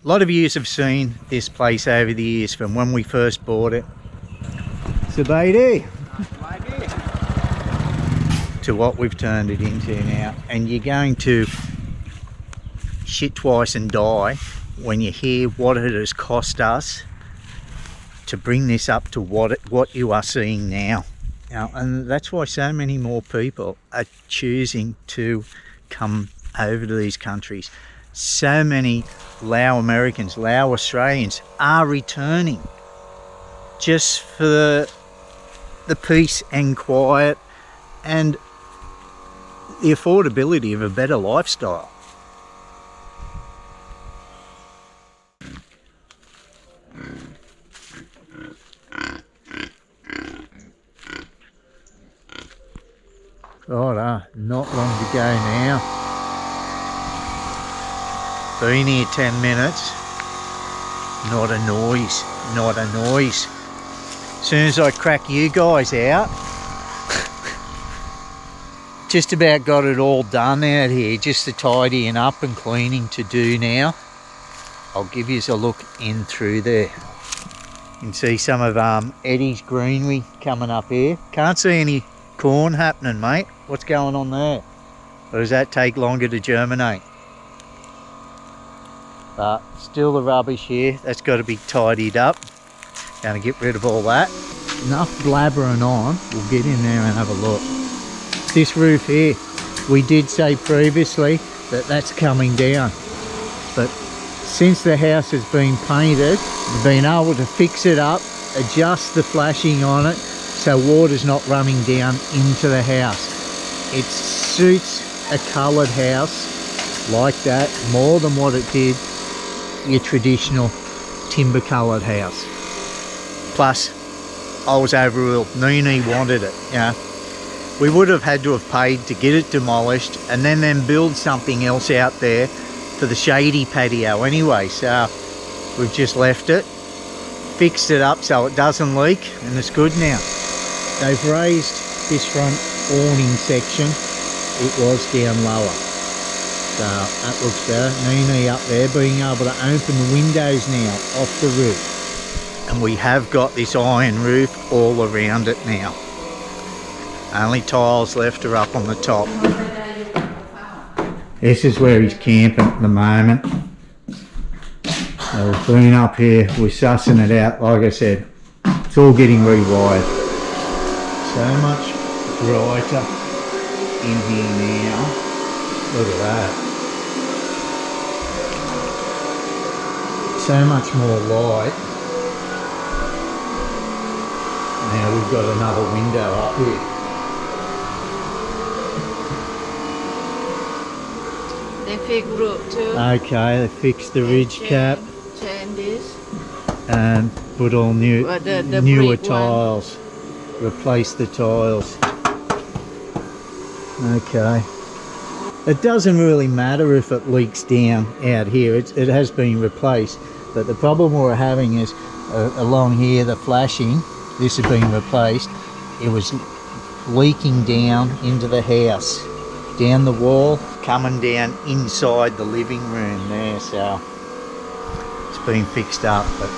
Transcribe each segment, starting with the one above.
A lot of you have seen this place over the years from when we first bought it. So P.D.R. to what we've turned it into now. And you're going to shit twice and die when you hear what it has cost us to bring this up to what you are seeing now. And that's why so many more people are choosing to come over to these countries. So many Lao Americans, Lao Australians are returning just for the peace and quiet and the affordability of a better lifestyle. Right, not long to go now. Been here 10 minutes. Not a noise, not a noise. As soon as I crack you guys out, just about got it all done out here, just the tidying up and cleaning to do now. I'll give you a look in through there. You can see some of Eddie's greenery coming up here. Can't see any corn happening, mate. What's going on there? Or does that take longer to germinate? But still the rubbish here, that's got to be tidied up. Going to get rid of all that. Enough blabbering on, we'll get in there and have a look. This roof here, we did say previously that that's coming down. But since the house has been painted, we've been able to fix it up, adjust the flashing on it, so water's not running down into the house. It suits a coloured house like that more than what it did your traditional timber coloured house. Plus, I was overruled. Neenee wanted it. We would have had to have paid to get it demolished and then build something else out there for the shady patio anyway. So we've just left it, fixed it up so it doesn't leak, and it's good now. They've raised this front awning section. It was down lower. So that looks better. Neenee up there being able to open the windows now off the roof. And we have got this iron roof all around it now. Only tiles left are up on the top. This is where he's camping at the moment. So we've been up here, we're sussing it out. Like I said, it's all getting rewired. So much brighter in here now. Look at that. So much more light. Now we've got another window up here. They fix roof too. Okay, they fixed the ridge cap. Change this. And put all newer tiles. Replace the tiles. Okay. It doesn't really matter if it leaks down out here. It has been replaced. But the problem we're having is along here, the flashing, this has been replaced. It was leaking down into the house, down the wall, coming down inside the living room there. So it's been fixed up. But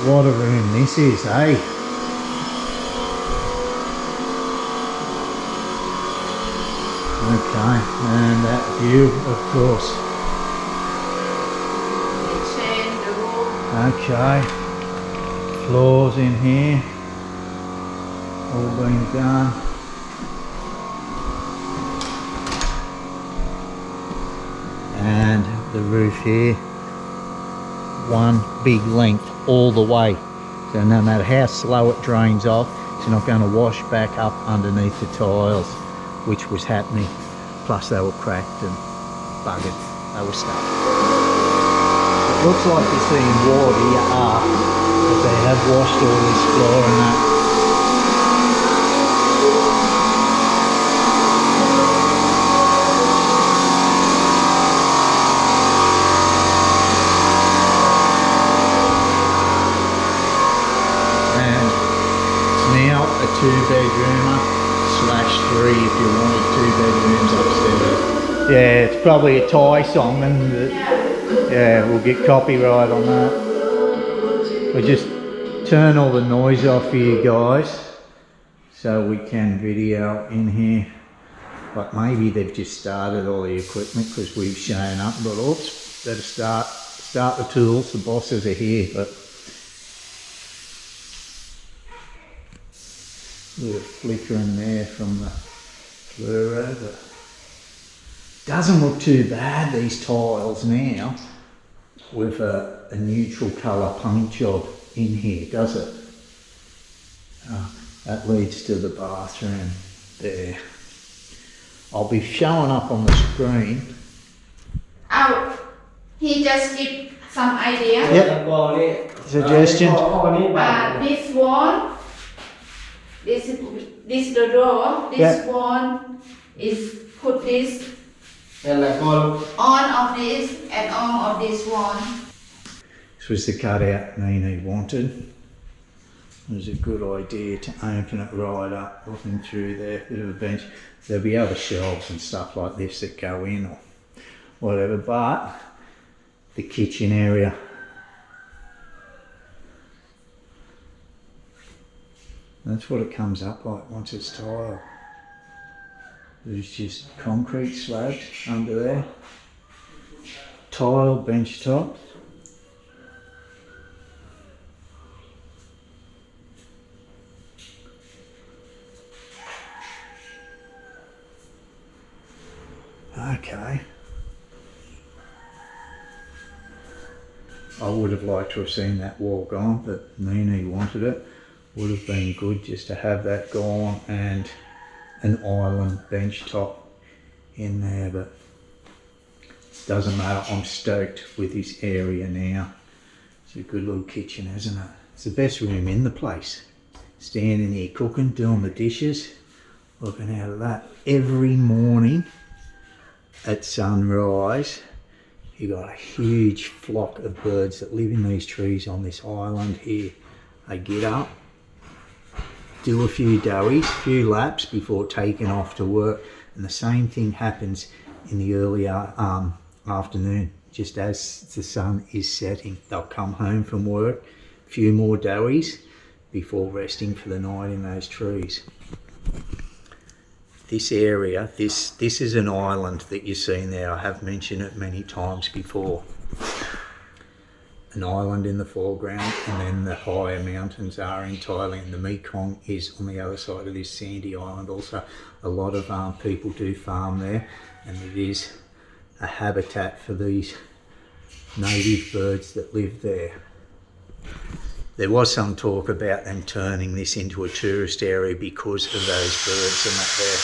what a room this is, eh? Okay, and that view, of course. Okay, floors in here, all been done. And the roof here, one big length all the way. So no matter how slow it drains off, it's not going to wash back up underneath the tiles, which was happening. Plus they were cracked and buggered, they were stuck. It looks like you're seeing water, you are, but they have washed all this floor and that. And it's now a 2-bedroomer /3 if you wanted 2 bedrooms upstairs. Yeah, it's probably a Thai song and Yeah, we'll get copyright on that. We'll just turn all the noise off for you guys so we can video in here. But maybe they've just started all the equipment because we've shown up. But oops, better start the tools. The bosses are here. But a little flickering there from the fluoro, but doesn't look too bad, these tiles now, with a neutral colour paint job in here, does it? That leads to the bathroom there. I'll be showing up on the screen. Oh, he just give some idea. Yep. Suggestions. This one, this the door. This one is put this on of this and on of this one. This was the cutout Neenee wanted. It was a good idea to open it right up, looking through there, bit of a bench. There'll be other shelves and stuff like this that go in or whatever, but the kitchen area. That's what it comes up like once it's tiled. There's just concrete slabs under there. Tile bench tops. Okay. I would have liked to have seen that wall gone, but Neenee wanted it. Would have been good just to have that gone and an island bench top in there, but doesn't matter. I'm stoked with this area now. It's a good little kitchen, isn't it? It's the best room in the place. Standing here cooking, doing the dishes, looking out of that. Every morning at sunrise, you got a huge flock of birds that live in these trees on this island here. They get up, do a few doughies, a few laps before taking off to work, and the same thing happens in the early afternoon, just as the sun is setting. They'll come home from work, a few more doughies before resting for the night in those trees. This area, this is an island that you're seeing there. I have mentioned it many times before. An island in the foreground, and then the higher mountains are in Thailand. The Mekong is on the other side of this sandy island. Also, a lot of people do farm there, and it is a habitat for these native birds that live there. There was some talk about them turning this into a tourist area because of those birds and that there.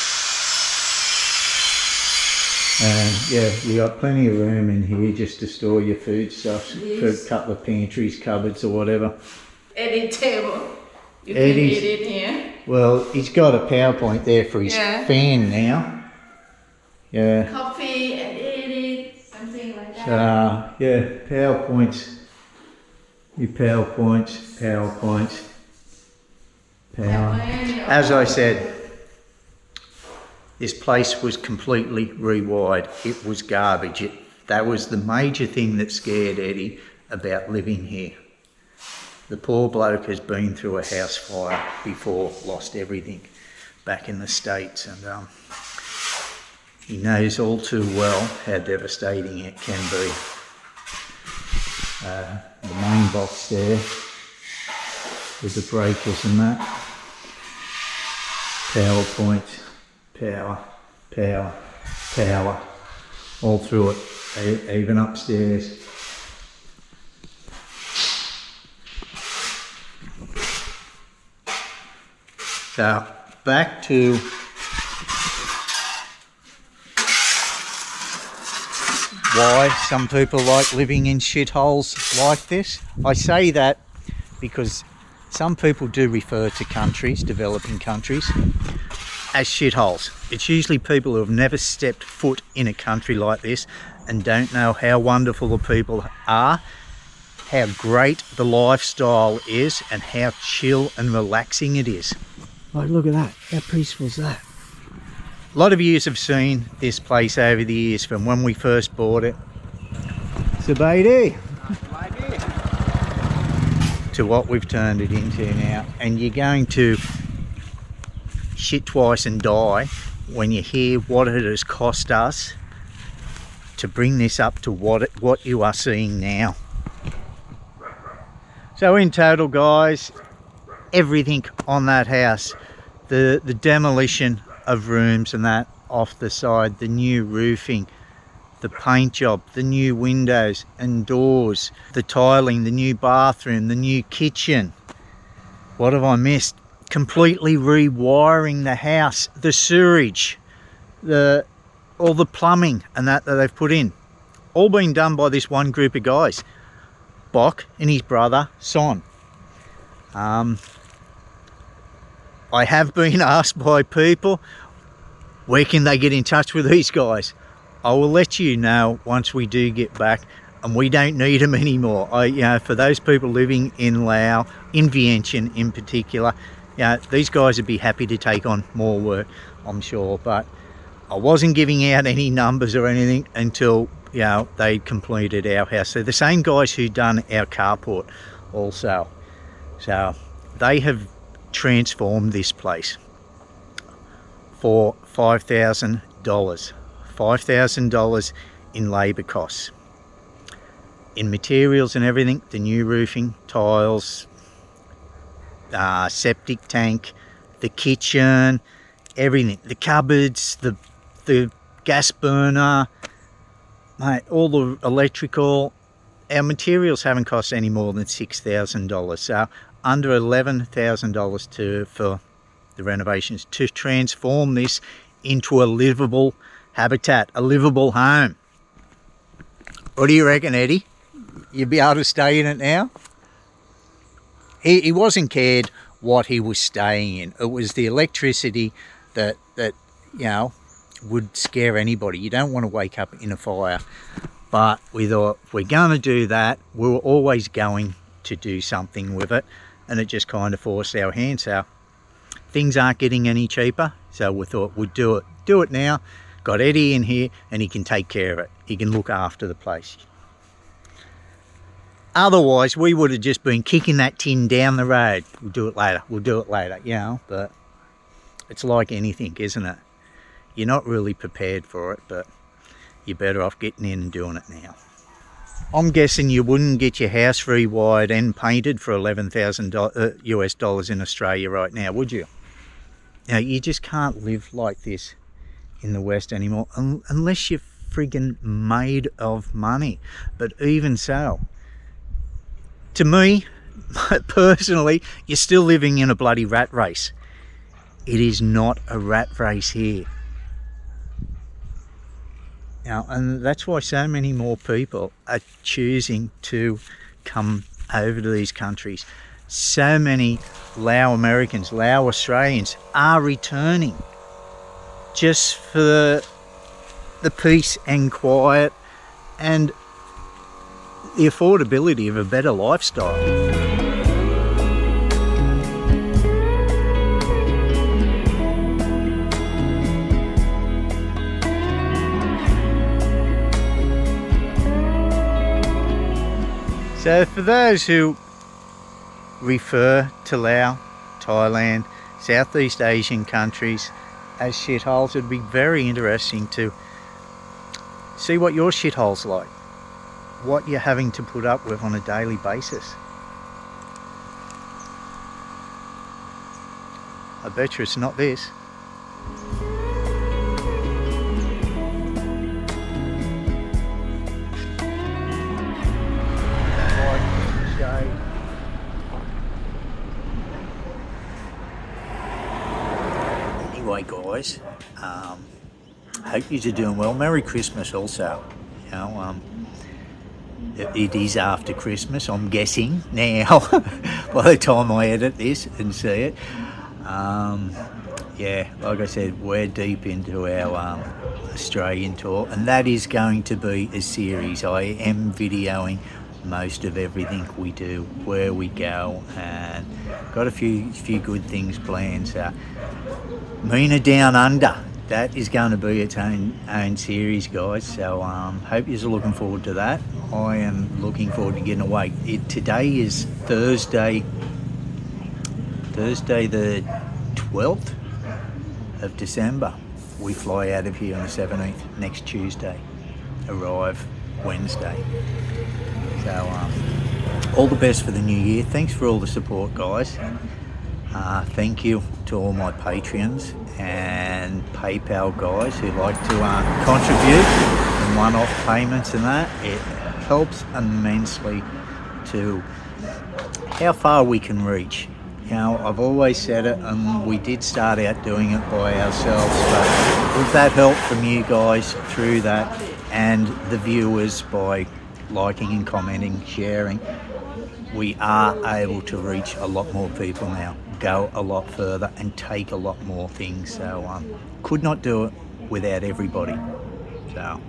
And yeah, you got plenty of room in here just to store your food stuff for a couple of pantries, cupboards or whatever. Edit table. You can Eddie's, eat it here. well, he's got a PowerPoint there for his fan now. Yeah. Coffee and edit, something like that. Yeah, PowerPoints. Your PowerPoints, power. As I said, this place was completely rewired. It was garbage. That was the major thing that scared Eddie about living here. The poor bloke has been through a house fire before, lost everything back in the States, and he knows all too well how devastating it can be. The main box there with the breakers and that. PowerPoint, power, all through it, even upstairs. So back to why some people like living in shitholes like this. I say that because some people do refer to countries, developing countries, as shitholes. It's usually people who have never stepped foot in a country like this and don't know how wonderful the people are, how great the lifestyle is, and how chill and relaxing it is. Like, look at that, how peaceful is that? A lot of you have seen this place over the years from when we first bought it. So P.D. to what we've turned it into now, and you're going to shit twice and die when you hear what it has cost us to bring this up to what you are seeing now. So in total, guys, everything on that house, the demolition of rooms and that off the side, the new roofing, the paint job, the new windows and doors, the tiling, the new bathroom, the new kitchen. What have I missed? Completely rewiring the house, the sewerage, all the plumbing and that they've put in. All been done by this one group of guys. Bok and his brother, Son. I have been asked by people, where can they get in touch with these guys? I will let you know once we do get back, and we don't need them anymore. For those people living in Laos, in Vientiane in particular, these guys would be happy to take on more work, I'm sure. But I wasn't giving out any numbers or anything until they completed our house. So the same guys who done our carport also. So they have transformed this place for $5,000. $5,000 in labour costs. In materials and everything, the new roofing, tiles, septic tank, the kitchen, everything, the cupboards, the gas burner, mate, all the electrical. Our materials haven't cost any more than $6,000, so under $11,000 for the renovations to transform this into a livable habitat, a livable home. What do you reckon, Eddie? You'd be able to stay in it now? He wasn't cared what he was staying in. It was the electricity that would scare anybody. You don't want to wake up in a fire. But we thought, if we're going to do that, we were always going to do something with it, and it just kind of forced our hand. So things aren't getting any cheaper, so we thought we'd do it now. Got Eddie in here and he can take care of it. He can look after the place. Otherwise, we would have just been kicking that tin down the road. We'll do it later, but it's like anything, isn't it? You're not really prepared for it, but you're better off getting in and doing it now. I'm guessing you wouldn't get your house rewired and painted for $11,000 US dollars in Australia right now, would you? You just can't live like this in the West anymore unless you're friggin' made of money. But even so, to me, personally, you're still living in a bloody rat race. It is not a rat race here. And that's why so many more people are choosing to come over to these countries. So many Lao Americans, Lao Australians are returning just for the peace and quiet and the affordability of a better lifestyle. So for those who refer to Laos, Thailand, Southeast Asian countries as shitholes, it'd be very interesting to see what your shithole's like, what you're having to put up with on a daily basis. I bet you it's not this. Anyway, guys, hope you're doing well. Merry Christmas also. It is after Christmas, I'm guessing now, by the time I edit this and see it. Like I said, we're deep into our Australian tour, and that is going to be a series. I am videoing most of everything we do, where we go, and got a few good things planned. So Meena Down Under, that is going to be its own series, guys. So hope you're looking forward to that. I am looking forward to getting away. Today is Thursday the 12th of December. We fly out of here on the 17th, next Tuesday. Arrive Wednesday. So all the best for the new year. Thanks for all the support, guys. Thank you to all my Patreons and PayPal guys who like to contribute in one-off payments and that. It helps immensely to how far we can reach. You know, I've always said it, and we did start out doing it by ourselves, but with that help from you guys through that and the viewers by liking and commenting, sharing, we are able to reach a lot more people now, go a lot further and take a lot more things. So could not do it without everybody. So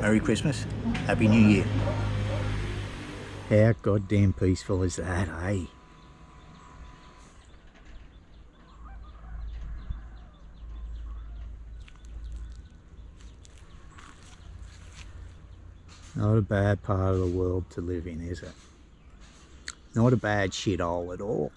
Merry Christmas, Happy New Year. How goddamn peaceful is that, eh? Not a bad part of the world to live in, is it? Not a bad shithole at all.